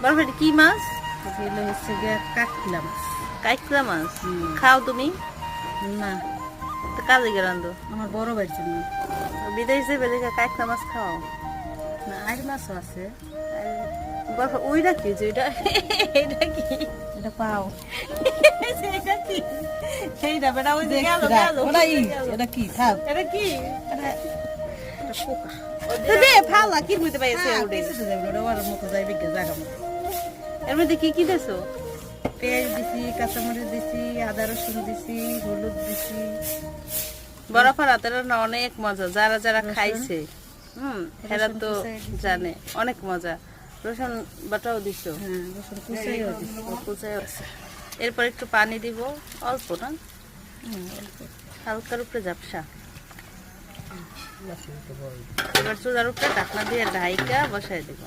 বরফের কি মাছ? এগুলো হচ্ছে গিয়ে কাটলা মাছ। কাইকড়া মাছ। খাও তুমি? না, তো কাজে গেলাম আমার বড় ভাইয়ের জন্য। বিদেশ যাবে দেখে কাইকড়া মাছ খাও। না, আর মাছও আছে। বরফ ওইটা কি যে এটা? এটা কি? এটা পাও। এটা কি? এইটা বেটা ওই যে গেল দেখ, গেল ওটাই, গেল। এটা কি থাক। এটা কি? এটা পোকা। তো দে ফালা কি বুঝতে পাইছে হ্যাঁ, ওটা? কিছুতে যাবে না, ওটার মতো যাইবে গিয়ে জায়গা মতো। এর মধ্যে কি কি দেছো? পেঁয়াজ দিছি, কাঁচামরিচ দিছি, আদা রসুন দিছি, হলুদ দিছি। বরফের হাতের রান্না অনেক মজা, যারা যারা রসুন। খাইছে এরা রসুন তো কুচাই দিছি। জানে অনেক মজা। রসুন বাটাও দিছো? হ্যাঁ, রসুন কুচাইও দিছি। কুচাই আছে। এরপর একটু পানি দিব, অল্প না, অল্প। হালকার উপরে ঝাপসা। রসুন তো বড়। এবার চুলার উপরে ঢাকনা দিয়ে ঢাইকা বসাই দিব।